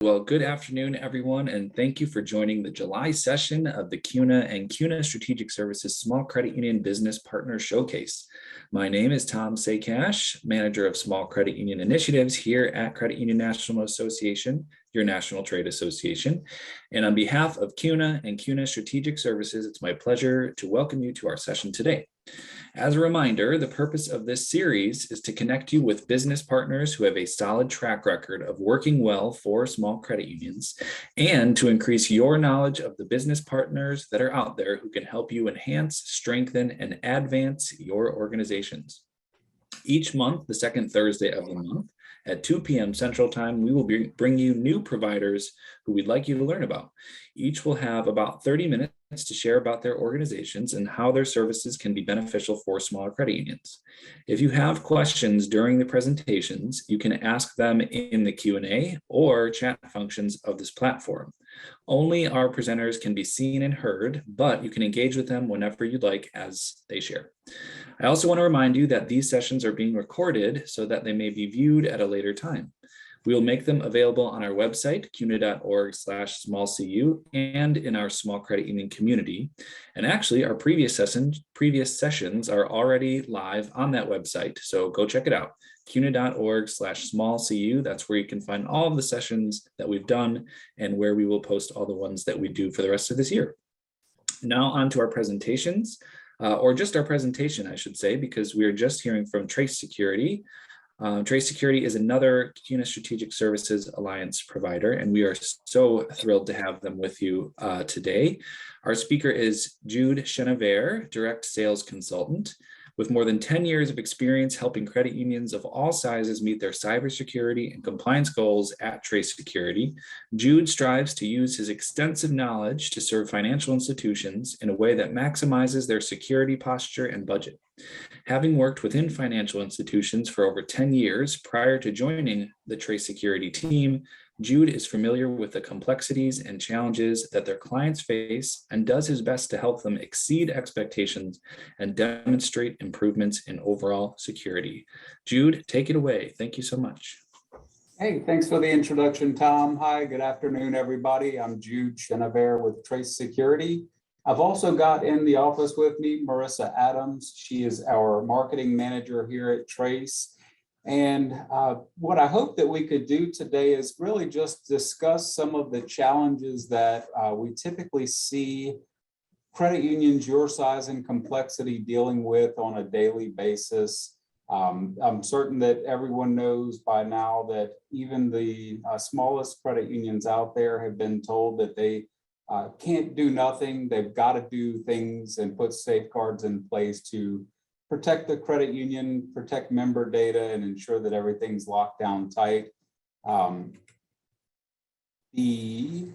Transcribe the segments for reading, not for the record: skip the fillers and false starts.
Well, good afternoon, everyone, and thank you for joining the July session of the CUNA and CUNA Strategic Services Small Credit Union Business Partner Showcase. My name is Tom Saycash, Manager of Small Credit Union Initiatives here at Credit Union National Association, your national trade association. And on behalf of CUNA and CUNA Strategic Services, it's my pleasure to welcome you to our session today. As a reminder, the purpose of this series is to connect you with business partners who have a solid track record of working well for small credit unions, and to increase your knowledge of the business partners that are out there who can help you enhance, strengthen, and advance your organizations. Each month, the second Thursday of the month, at 2 p.m. Central Time, we will bring you new providers who we'd like you to learn about. Each will have about 30 minutes to share about their organizations and how their services can be beneficial for smaller credit unions. If you have questions during the presentations, you can ask them in the Q&A or chat functions of this platform. Only our presenters can be seen and heard, but you can engage with them whenever you'd like as they share. I also want to remind you that these sessions are being recorded so that they may be viewed at a later time. We will make them available on our website, cuna.org/smallcu, and in our small credit union community. And actually, our previous sessions are already live on that website, so go check it out, cuna.org/smallcu. That's where you can find all of the sessions that we've done and where we will post all the ones that we do for the rest of this year. Now on to our presentations. Or just our presentation, I should say, because we are just hearing from TraceSecurity. TraceSecurity is another CUNA Strategic Services Alliance provider, and we are so thrilled to have them with you today. Our speaker is Jude Chenevert, Direct Sales Consultant. With more than 10 years of experience helping credit unions of all sizes meet their cybersecurity and compliance goals at TraceSecurity, Jude strives to use his extensive knowledge to serve financial institutions in a way that maximizes their security posture and budget. Having worked within financial institutions for over 10 years prior to joining the TraceSecurity team, Jude is familiar with the complexities and challenges that their clients face and does his best to help them exceed expectations and demonstrate improvements in overall security. Jude, take it away. Thank you so much. Hey, thanks for the introduction, Tom. Hi, good afternoon, everybody. I'm Jude Chenevert with TraceSecurity. I've also got in the office with me Marissa Adams. She is our marketing manager here at Trace. And what I hope that we could do today is really just discuss some of the challenges that we typically see credit unions your size and complexity dealing with on a daily basis. I'm certain that everyone knows by now that even the smallest credit unions out there have been told that they can't do nothing. They've got to do things and put safeguards in place to protect the credit union, protect member data, and ensure that everything's locked down tight. The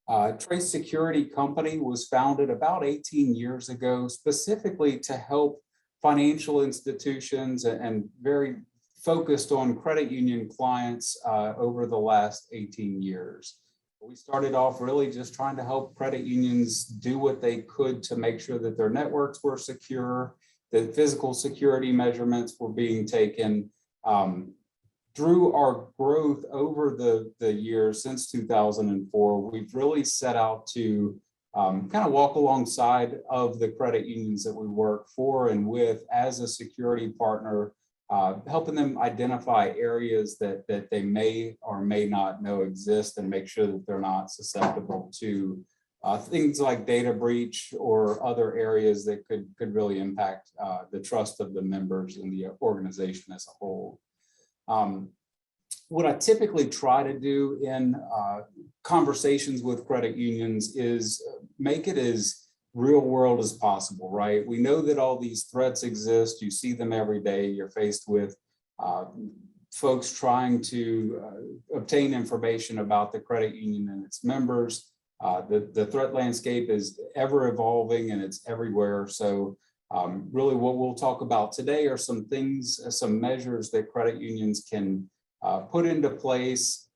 TraceSecurity company was founded about 18 years ago, specifically to help financial institutions and very focused on credit union clients over the last 18 years. We started off really just trying to help credit unions do what they could to make sure that their networks were secure, that physical security measurements were being taken. Through our growth over the years since 2004, we've really set out to kind of walk alongside of the credit unions that we work for and with as a security partner, helping them identify areas that they may or may not know exist and make sure that they're not susceptible to things like data breach or other areas that could really impact the trust of the members and the organization as a whole. What I typically try to do in conversations with credit unions is make it as real world as possible, right? We know that all these threats exist. You see them every day. You're faced with folks trying to obtain information about the credit union and its members. The threat landscape is ever evolving and it's everywhere. So really what we'll talk about today are some things, some measures that credit unions can put into place.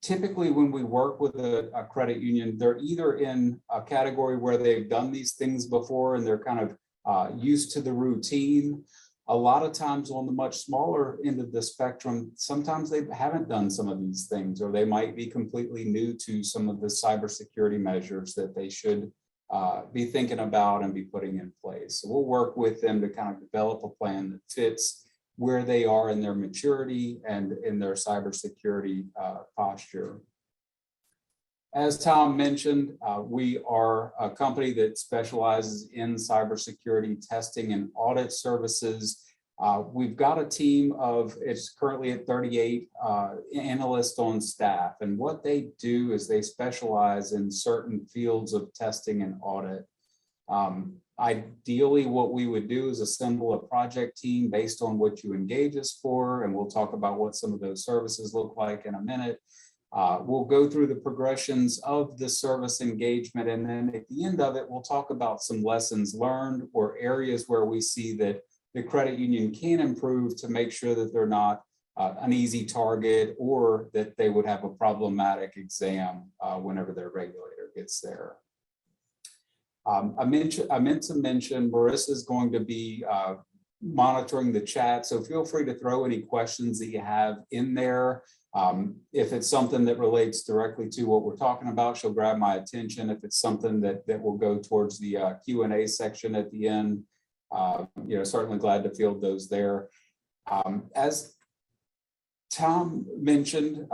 Typically, when we work with a credit union, they're either in a category where they've done these things before and they're kind of used to the routine, A lot of times on the much smaller end of the spectrum, sometimes they haven't done some of these things, or they might be completely new to some of the cybersecurity measures that they should be thinking about and be putting in place. So we'll work with them to kind of develop a plan that fits where they are in their maturity and in their cybersecurity posture. As Tom mentioned, we are a company that specializes in cybersecurity testing and audit services. We've got a team of, it's currently at 38 analysts on staff. And what they do is they specialize in certain fields of testing and audit. Ideally, what we would do is assemble a project team based on what you engage us for. And we'll talk about what some of those services look like in a minute. We'll go through the progressions of the service engagement, and then at the end of it, we'll talk about some lessons learned or areas where we see that the credit union can improve to make sure that they're not an easy target, or that they would have a problematic exam whenever their regulator gets there. I meant to mention Marissa is going to be monitoring the chat, so feel free to throw any questions that you have in there. If it's something that relates directly to what we're talking about, she'll grab my attention. If it's something that will go towards the Q&A section at the end, certainly glad to field those there. As Tom mentioned,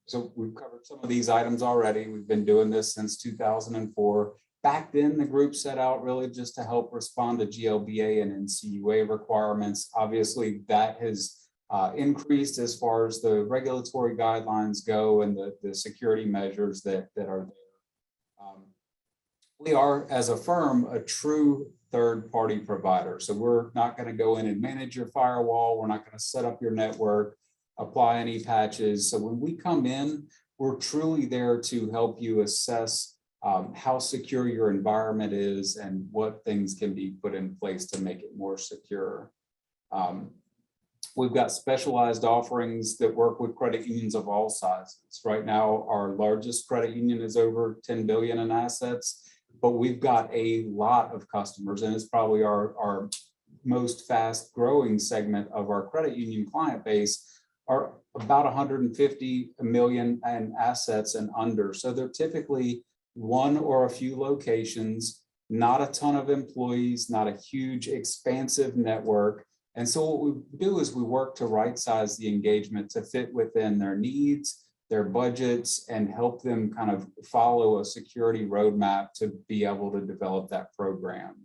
so we've covered some of these items already. We've been doing this since 2004. Back then, the group set out really just to help respond to GLBA and NCUA requirements. Obviously, that has increased as far as the regulatory guidelines go and the security measures that are there. We are, as a firm, a true third-party provider. So we're not going to go in and manage your firewall. We're not going to set up your network, apply any patches. So when we come in, we're truly there to help you assess how secure your environment is and what things can be put in place to make it more secure. We've got specialized offerings that work with credit unions of all sizes. Right now, our largest credit union is over 10 billion in assets, but we've got a lot of customers, and it's probably our most fast growing segment of our credit union client base are about 150 million in assets and under. So they're typically one or a few locations, not a ton of employees, not a huge expansive network. And so what we do is we work to right-size the engagement to fit within their needs, their budgets, and help them kind of follow a security roadmap to be able to develop that program.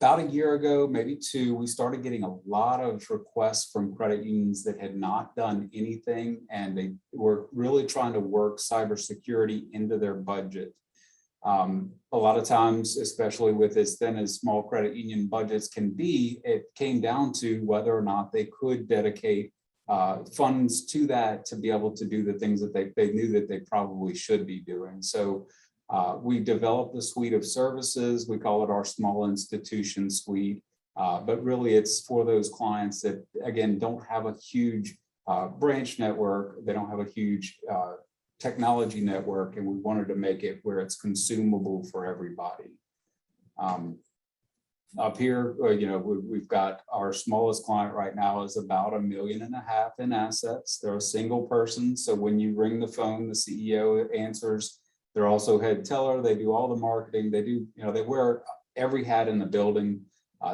About a year ago, maybe two, we started getting a lot of requests from credit unions that had not done anything, and they were really trying to work cybersecurity into their budget. A lot of times, especially with as thin as small credit union budgets can be, it came down to whether or not they could dedicate funds to that to be able to do the things that they knew that they probably should be doing. So we developed a suite of services. We call it our small institution suite, but really it's for those clients that, again, don't have a huge branch network. They don't have a huge technology network, and we wanted to make it where it's consumable for everybody. Up here, we've got our smallest client right now is about $1.5 million in assets. They're a single person, so when you ring the phone, the CEO answers. They're also head teller. They do all the marketing. They do, they wear every hat in the building.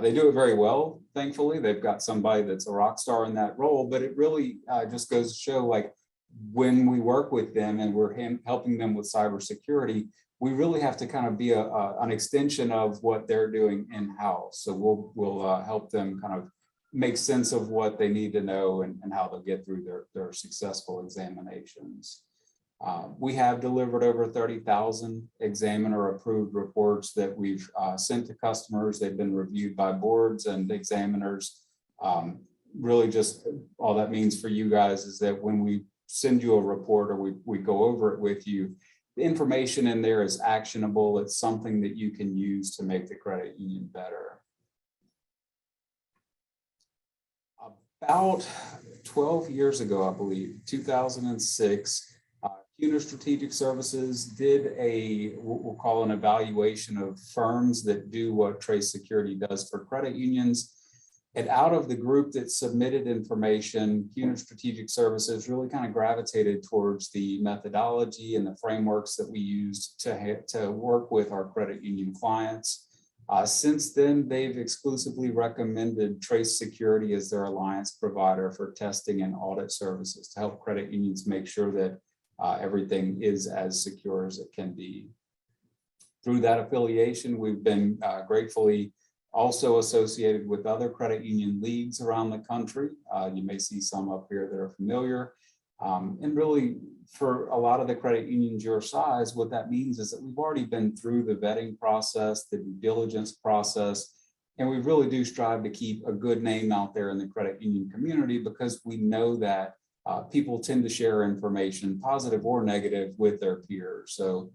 They do it very well, thankfully. They've got somebody that's a rock star in that role, but it really just goes to show, like, when we work with them and we're helping them with cybersecurity, we really have to kind of be an extension of what they're doing in-house. So we'll help them kind of make sense of what they need to know and how they'll get through their successful examinations. We have delivered over 30,000 examiner-approved reports that we've sent to customers. They've been reviewed by boards and examiners. Really just all that means for you guys is that when we send you a report or we go over it with you, the information in there is actionable. It's something that you can use to make the credit union better. About 12 years ago, I believe, 2006, CUNA Strategic Services did what we'll call an evaluation of firms that do what Trace Security does for credit unions. And out of the group that submitted information, CUNA Strategic Services really kind of gravitated towards the methodology and the frameworks that we used to work with our credit union clients. Since then, they've exclusively recommended Trace Security as their alliance provider for testing and audit services to help credit unions make sure that everything is as secure as it can be. Through that affiliation, we've been gratefully also associated with other credit union leagues around the country. You may see some up here that are familiar. And really, for a lot of the credit unions your size, what that means is that we've already been through the vetting process, the due diligence process, and we really do strive to keep a good name out there in the credit union community because we know that people tend to share information, positive or negative, with their peers. So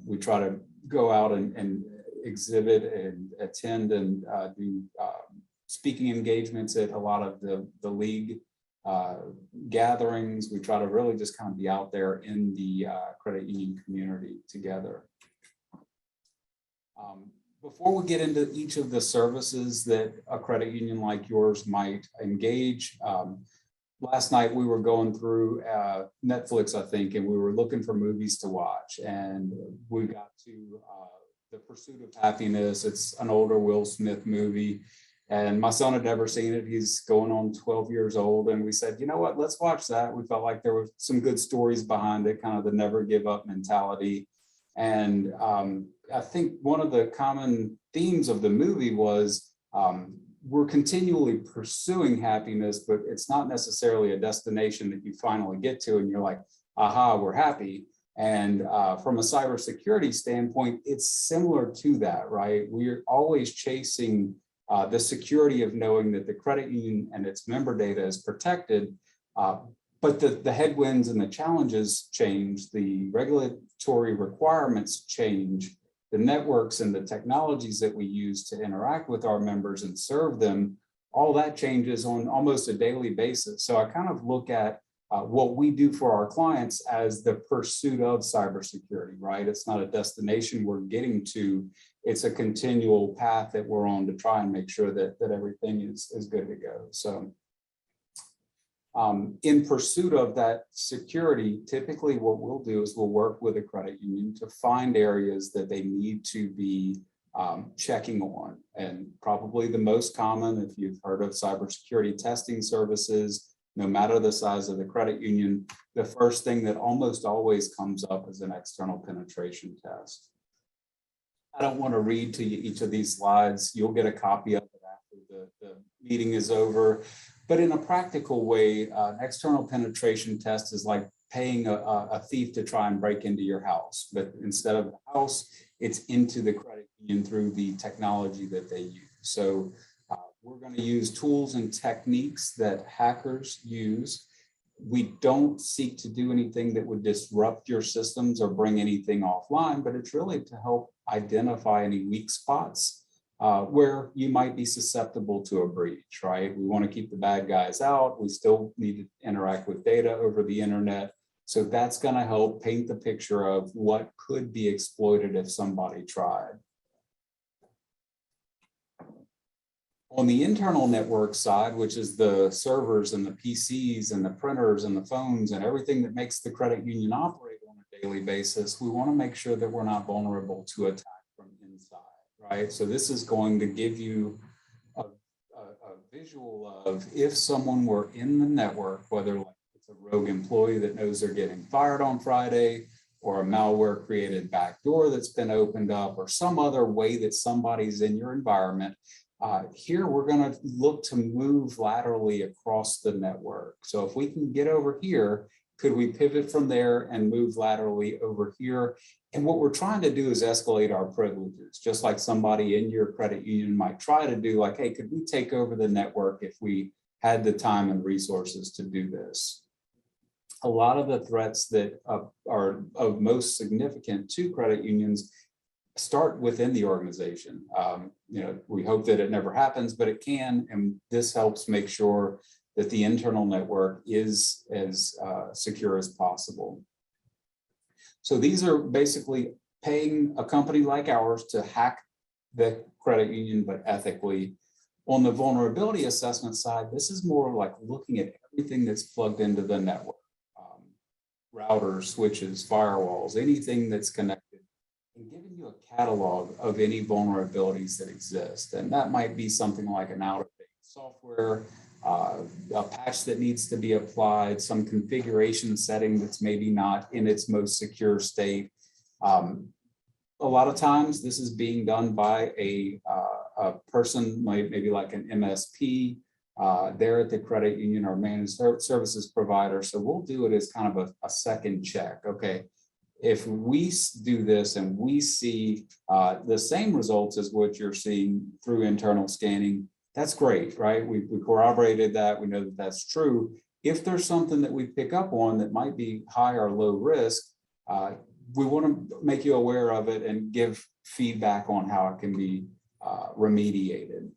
we try to go out and exhibit and attend and do speaking engagements at a lot of the league gatherings. We try to really just kind of be out there in the credit union community together. Before we get into each of the services that a credit union like yours might engage, last night we were going through Netflix, I think, and we were looking for movies to watch, and we got to The Pursuit of Happiness. It's an older Will Smith movie, and my son had never seen it. He's going on 12 years old, and we said, you know what, let's watch that. We felt like there were some good stories behind it, kind of the never give up mentality. And I think one of the common themes of the movie was we're continually pursuing happiness, but it's not necessarily a destination that you finally get to and you're like, aha, we're happy. And from a cybersecurity standpoint, it's similar to that, right? We're always chasing the security of knowing that the credit union and its member data is protected, but the headwinds and the challenges change, the regulatory requirements change, the networks and the technologies that we use to interact with our members and serve them, all that changes on almost a daily basis. So I kind of look at what we do for our clients as the pursuit of cybersecurity, right? It's not a destination we're getting to. It's a continual path that we're on to try and make sure that everything is good to go. So in pursuit of that security, typically what we'll do is we'll work with a credit union to find areas that they need to be checking on. And probably the most common, if you've heard of cybersecurity testing services, no matter the size of the credit union, the first thing that almost always comes up is an external penetration test. I don't want to read to you each of these slides. You'll get a copy of it after the meeting is over. But in a practical way, an external penetration test is like paying a thief to try and break into your house. But instead of the house, it's into the credit union through the technology that they use. So we're going to use tools and techniques that hackers use. We don't seek to do anything that would disrupt your systems or bring anything offline, but it's really to help identify any weak spots where you might be susceptible to a breach, right? We want to keep the bad guys out. We still need to interact with data over the internet. So that's going to help paint the picture of what could be exploited if somebody tried. On the internal network side, which is the servers and the PCs and the printers and the phones and everything that makes the credit union operate on a daily basis, we want to make sure that we're not vulnerable to attack from inside, right? So this is going to give you a visual of if someone were in the network, whether like it's a rogue employee that knows they're getting fired on Friday, or a malware created backdoor that's been opened up, or some other way that somebody's in your environment. Here, we're going to look to move laterally across the network. So if we can get over here, could we pivot from there and move laterally over here? And what we're trying to do is escalate our privileges, just like somebody in your credit union might try to do, like, hey, could we take over the network if we had the time and resources to do this? A lot of the threats that are of most significant to credit unions start within the organization. We hope that it never happens, but it can, and this helps make sure that the internal network is as secure as possible. So these are basically paying a company like ours to hack the credit union, but ethically. On the vulnerability assessment side, this is more like looking at everything that's plugged into the network. Routers, switches, firewalls, anything that's connected, and giving you a catalog of any vulnerabilities that exist. And that might be something like an out-of-date software, a patch that needs to be applied, some configuration setting that's maybe not in its most secure state. A lot of times this is being done by a person, maybe like an MSP, there at the credit union or managed services provider. So we'll do it as kind of a second check. Okay, if we do this and we see the same results as what you're seeing through internal scanning, that's great, right? We corroborated that. We know that that's true. If there's something that we pick up on that might be high or low risk, we want to make you aware of it and give feedback on how it can be remediated.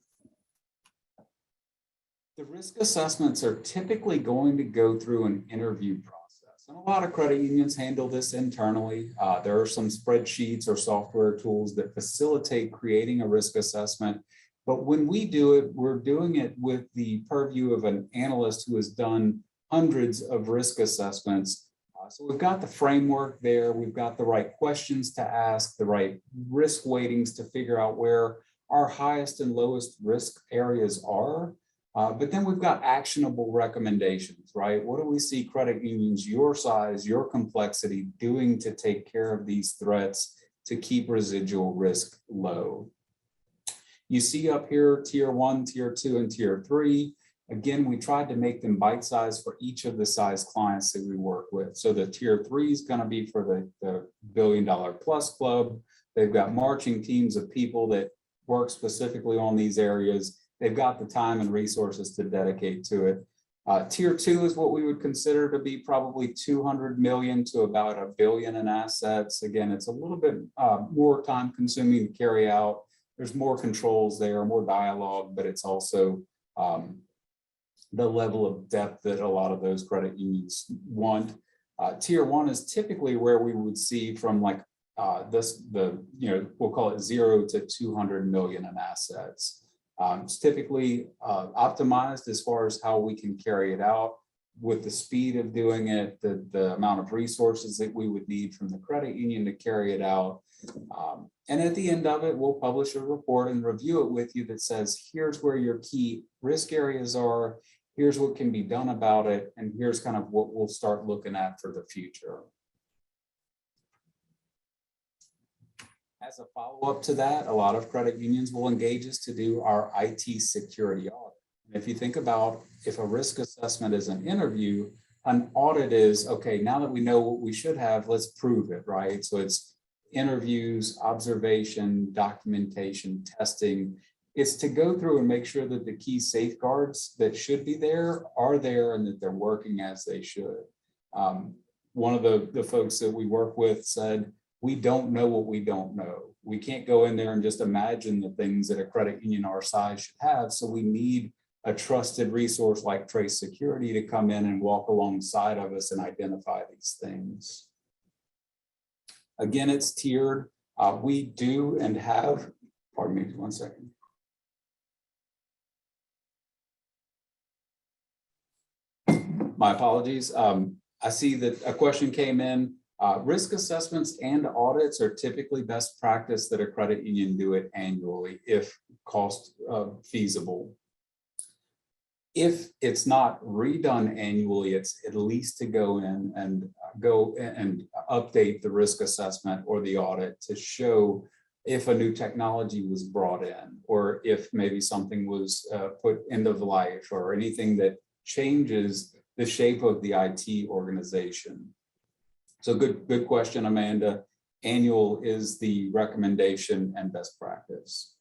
The risk assessments are typically going to go through an interview process. And a lot of credit unions handle this internally. There are some spreadsheets or software tools that facilitate creating a risk assessment. But when we do it, we're doing it with the purview of an analyst who has done hundreds of risk assessments. So we've got the framework there. We've got the right questions to ask, the right risk weightings to figure out where our highest and lowest risk areas are. But then we've got actionable recommendations, right? What do we see credit unions your size, your complexity doing to take care of these threats to keep residual risk low? You see up here, tier 1, tier 2, and tier 3. Again, we tried to make them bite-sized for each of the size clients that we work with. So the tier 3 is going to be for the billion-dollar-plus club. They've got marching teams of people that work specifically on these areas. They've got the time and resources to dedicate to it. Tier 2 is what we would consider to be probably 200 million to about $1 billion in assets. Again, it's a little bit more time consuming to carry out. There's more controls there, more dialogue, but it's also the level of depth that a lot of those credit unions want. Tier 1 is typically where we would see from like we'll call it 0 to 200 million in assets. It's typically optimized as far as how we can carry it out with the speed of doing it, the amount of resources that we would need from the credit union to carry it out. And at the end of it, we'll publish a report and review it with you that says, here's where your key risk areas are, here's what can be done about it, and here's kind of what we'll start looking at for the future. As a follow-up to that, a lot of credit unions will engage us to do our IT security audit. And if you think about if a risk assessment is an interview, an audit is, okay, now that we know what we should have, let's prove it, right? So it's interviews, observation, documentation, testing. It's to go through and make sure that the key safeguards that should be there are there and that they're working as they should. One of the folks that we work with said, we don't know what we don't know. We can't go in there and just imagine the things that a credit union our size should have. So we need a trusted resource like TraceSecurity to come in and walk alongside of us and identify these things. Again, it's tiered. We do and have, pardon me, 1 second. My apologies. I see that a question came in. Risk assessments and audits are typically best practice that a credit union do it annually if cost feasible. If it's not redone annually, it's at least to go in and update the risk assessment or the audit to show if a new technology was brought in, or if maybe something was put end of life, or anything that changes the shape of the IT organization. So good question, Amanda. Annual is the recommendation and best practice.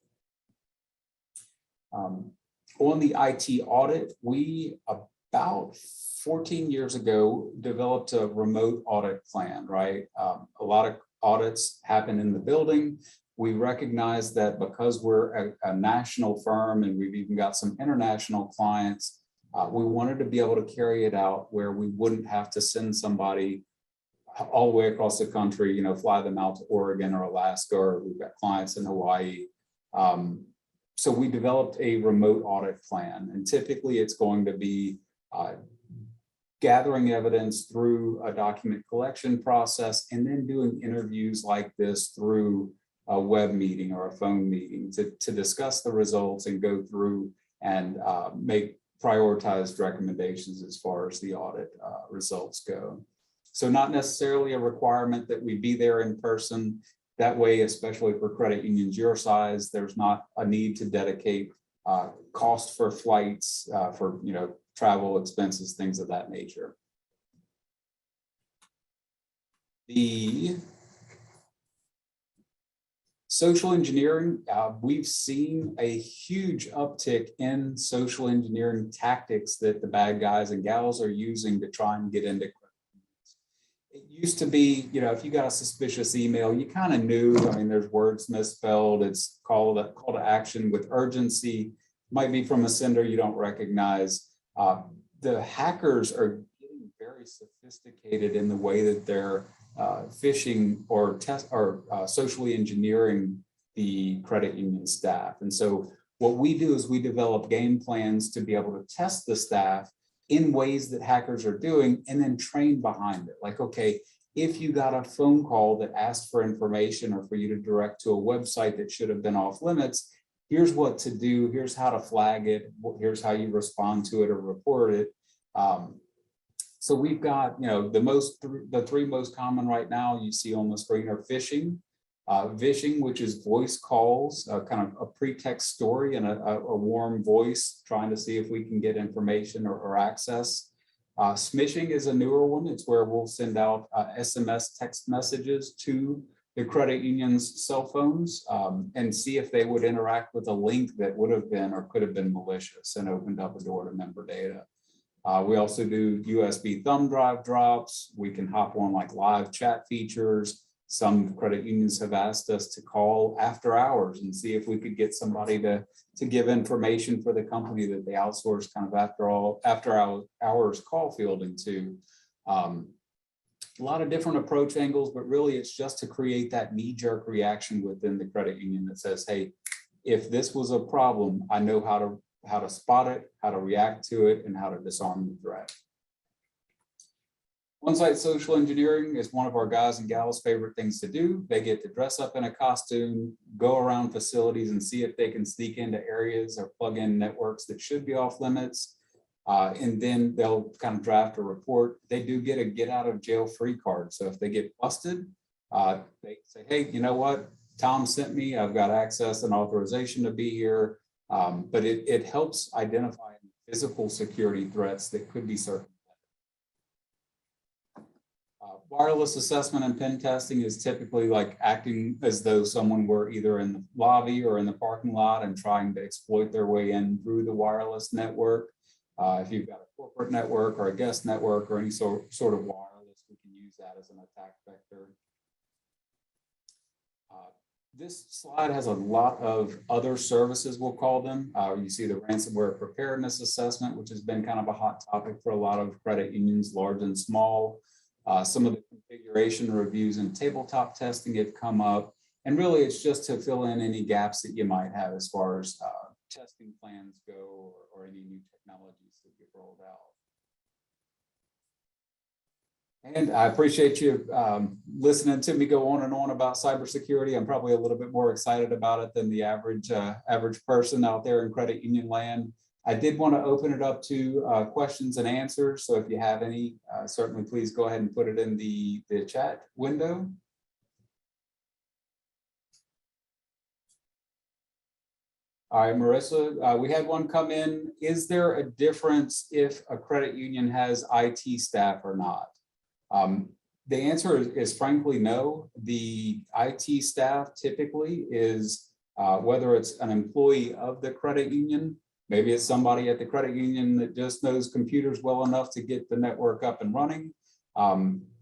On the IT audit, we about 14 years ago developed a remote audit plan, right? A lot of audits happen in the building. We recognize that because we're a national firm and we've even got some international clients, we wanted to be able to carry it out where we wouldn't have to send somebody all the way across the country, you know, fly them out to Oregon or Alaska, or we've got clients in Hawaii. So we developed a remote audit plan, and typically it's going to be gathering evidence through a document collection process, and then doing interviews like this through a web meeting or a phone meeting to discuss the results and go through and make prioritized recommendations as far as the audit results go. So not necessarily a requirement that we be there in person. That way, especially for credit unions your size, there's not a need to dedicate cost for flights, for, you know, travel expenses, things of that nature. The social engineering, we've seen a huge uptick in social engineering tactics that the bad guys and gals are using to try and get into credit. It used to be, you know, if you got a suspicious email, you kind of knew. I mean, there's words misspelled. It's call to action with urgency. Might be from a sender you don't recognize. The hackers are getting very sophisticated in the way that they're phishing or socially engineering the credit union staff. And so what we do is we develop game plans to be able to test the staff in ways that hackers are doing, and then train behind it. Like, okay, if you got a phone call that asked for information or for you to direct to a website that should have been off limits, here's what to do, here's how to flag it, here's how you respond to it or report it. So we've got, you know, the three most common right now you see on the screen are phishing, vishing, which is voice calls, kind of a pretext story and a warm voice trying to see if we can get information or access. Smishing is a newer one. It's where we'll send out SMS text messages to the credit union's cell phones and see if they would interact with a link that would have been or could have been malicious and opened up a door to member data. We also do USB thumb drive drops. We can hop on like live chat features. Some credit unions have asked us to call after hours and see if we could get somebody to give information for the company that they outsource kind of after hours call fielding to. A lot of different approach angles, but really it's just to create that knee-jerk reaction within the credit union that says, hey, if this was a problem, I know how to spot it, how to react to it, and how to disarm the threat. On-site social engineering is one of our guys and gals' favorite things to do. They get to dress up in a costume, go around facilities and see if they can sneak into areas or plug in networks that should be off limits. And then they'll kind of draft a report. They do get a get out of jail free card. So if they get busted, they say, hey, you know what? Tom sent me, I've got access and authorization to be here. But it helps identify physical security threats that could be circumvented. Wireless assessment and pen testing is typically like acting as though someone were either in the lobby or in the parking lot and trying to exploit their way in through the wireless network. If you've got a corporate network or a guest network or any sort of wireless, we can use that as an attack vector. This slide has a lot of other services, we'll call them. You see the ransomware preparedness assessment, which has been kind of a hot topic for a lot of credit unions, large and small. Some of the configuration reviews and tabletop testing have come up. And really, it's just to fill in any gaps that you might have as far as testing plans go or any new technologies that get rolled out. And I appreciate you listening to me go on and on about cybersecurity. I'm probably a little bit more excited about it than the average person out there in credit union land. I did want to open it up to questions and answers. So if you have any, certainly please go ahead and put it in the chat window. All right, Marissa, we had one come in. Is there a difference if a credit union has IT staff or not? The answer is frankly no. The IT staff typically is, whether it's an employee of the credit union, maybe it's somebody at the credit union that just knows computers well enough to get the network up and running.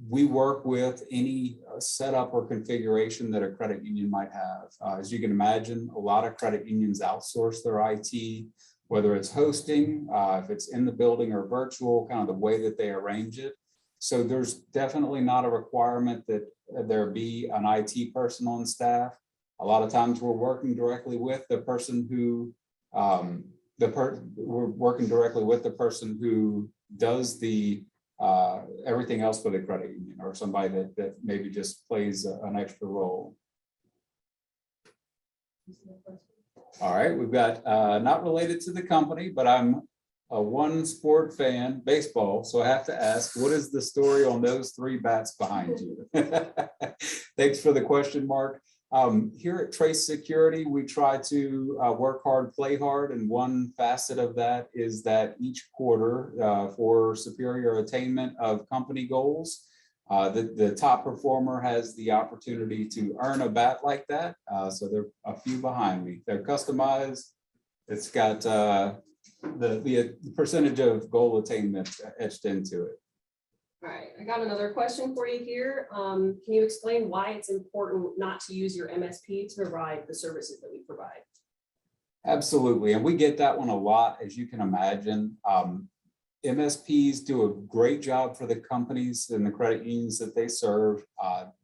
We work with any setup or configuration that a credit union might have. As you can imagine, a lot of credit unions outsource their IT, whether it's hosting, if it's in the building or virtual, kind of the way that they arrange it. So there's definitely not a requirement that there be an IT person on staff. A lot of times we're working directly with the person who we're working directly with the person who does the everything else for the credit union, or somebody that maybe just plays an extra role. All right, we've got not related to the company, but I'm a one sport fan, baseball. So I have to ask, what is the story on those three bats behind you? Thanks for the question, Mark. Here at Trace Security, we try to work hard, play hard. And one facet of that is that each quarter for superior attainment of company goals, the top performer has the opportunity to earn a bat like that. So there are a few behind me. They're customized. It's got the percentage of goal attainment etched into it. All right, I got another question for you here. Can you explain why it's important not to use your MSP to provide the services that we provide? Absolutely, and we get that one a lot, as you can imagine. MSPs do a great job for the companies and the credit unions that they serve.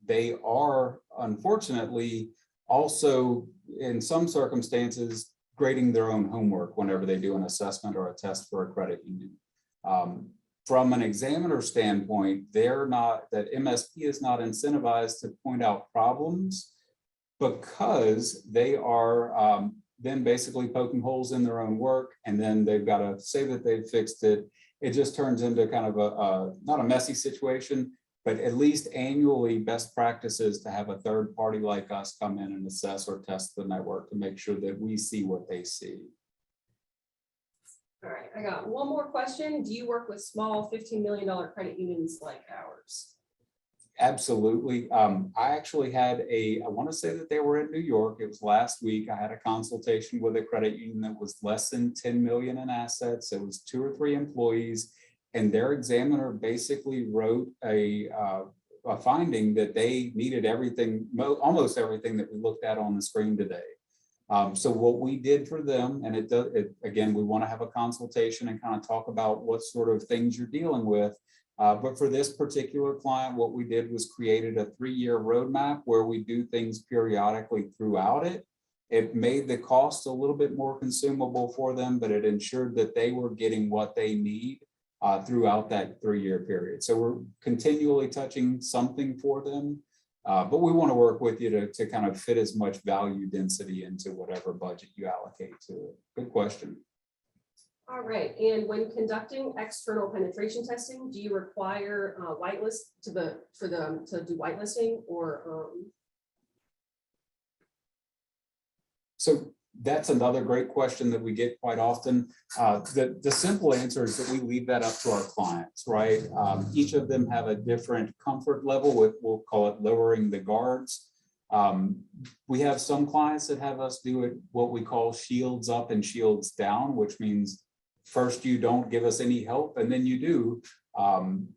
They are, unfortunately, also in some circumstances, grading their own homework whenever they do an assessment or a test for a credit union. From an examiner standpoint, that MSP is not incentivized to point out problems because they are then basically poking holes in their own work, and then they've got to say that they've fixed it. It just turns into kind of not a messy situation, but at least annually best practices to have a third party like us come in and assess or test the network to make sure that we see what they see. All right, I got one more question. Do you work with small $15 million credit unions like ours? Absolutely. I actually had I want to say that they were in New York. It was last week. I had a consultation with a credit union that was less than 10 million in assets. It was 2 or 3 employees, and their examiner basically wrote a finding that they needed everything, almost everything that we looked at on the screen today. So what we did for them, and again, we want to have a consultation and kind of talk about what sort of things you're dealing with. But for this particular client, what we did was created a 3-year roadmap where we do things periodically throughout it. It made the cost a little bit more consumable for them, but it ensured that they were getting what they need throughout that 3-year period. So we're continually touching something for them. But we want to work with you to kind of fit as much value density into whatever budget you allocate to it. Good question. All right, and when conducting external penetration testing, do you require whitelist for them to do whitelisting, or? So that's another great question that we get quite often. The simple answer is that we leave that up to our clients, right? Each of them have a different comfort level with, we'll call it lowering the guards. We have some clients that have us do it what we call shields up and shields down, which means first you don't give us any help, and then you do.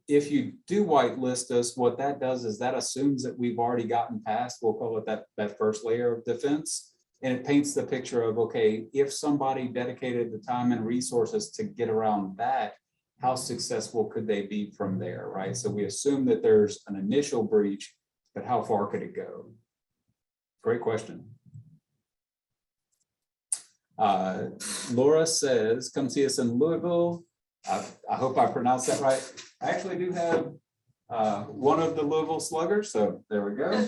If you do whitelist us, what that does is that assumes that we've already gotten past, we'll call it that first layer of defense. And it paints the picture of, okay, if somebody dedicated the time and resources to get around that, how successful could they be from there, right? So we assume that there's an initial breach, but how far could it go? Great question. Laura says, come see us in Louisville. I hope I pronounced that right. I actually do have one of the Louisville Sluggers, so there we go.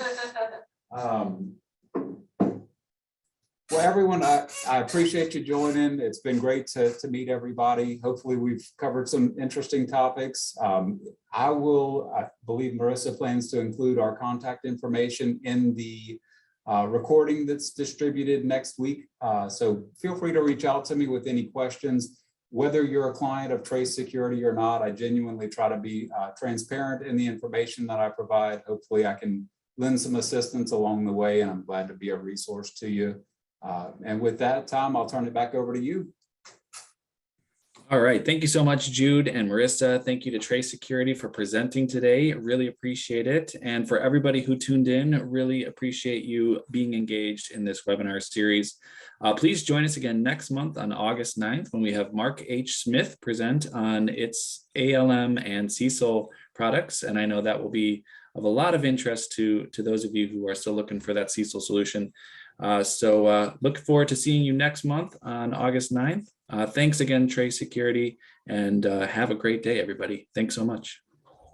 Well, everyone, I appreciate you joining. It's been great to meet everybody. Hopefully we've covered some interesting topics. I believe Marissa plans to include our contact information in the recording that's distributed next week. So feel free to reach out to me with any questions. Whether you're a client of Trace Security or not, I genuinely try to be transparent in the information that I provide. Hopefully I can lend some assistance along the way, and I'm glad to be a resource to you. And with that, Tom, I'll turn it back over to you. All right. Thank you so much, Jude and Marissa. Thank you to Trace Security for presenting today. Really appreciate it. And for everybody who tuned in, really appreciate you being engaged in this webinar series. Please join us again next month on August 9th when we have Mark H. Smith present on its ALM and CISL products. And I know that will be of a lot of interest to those of you who are still looking for that CISL solution. So look forward to seeing you next month on August 9th. Thanks again, Trace Security, and have a great day, everybody. Thanks so much.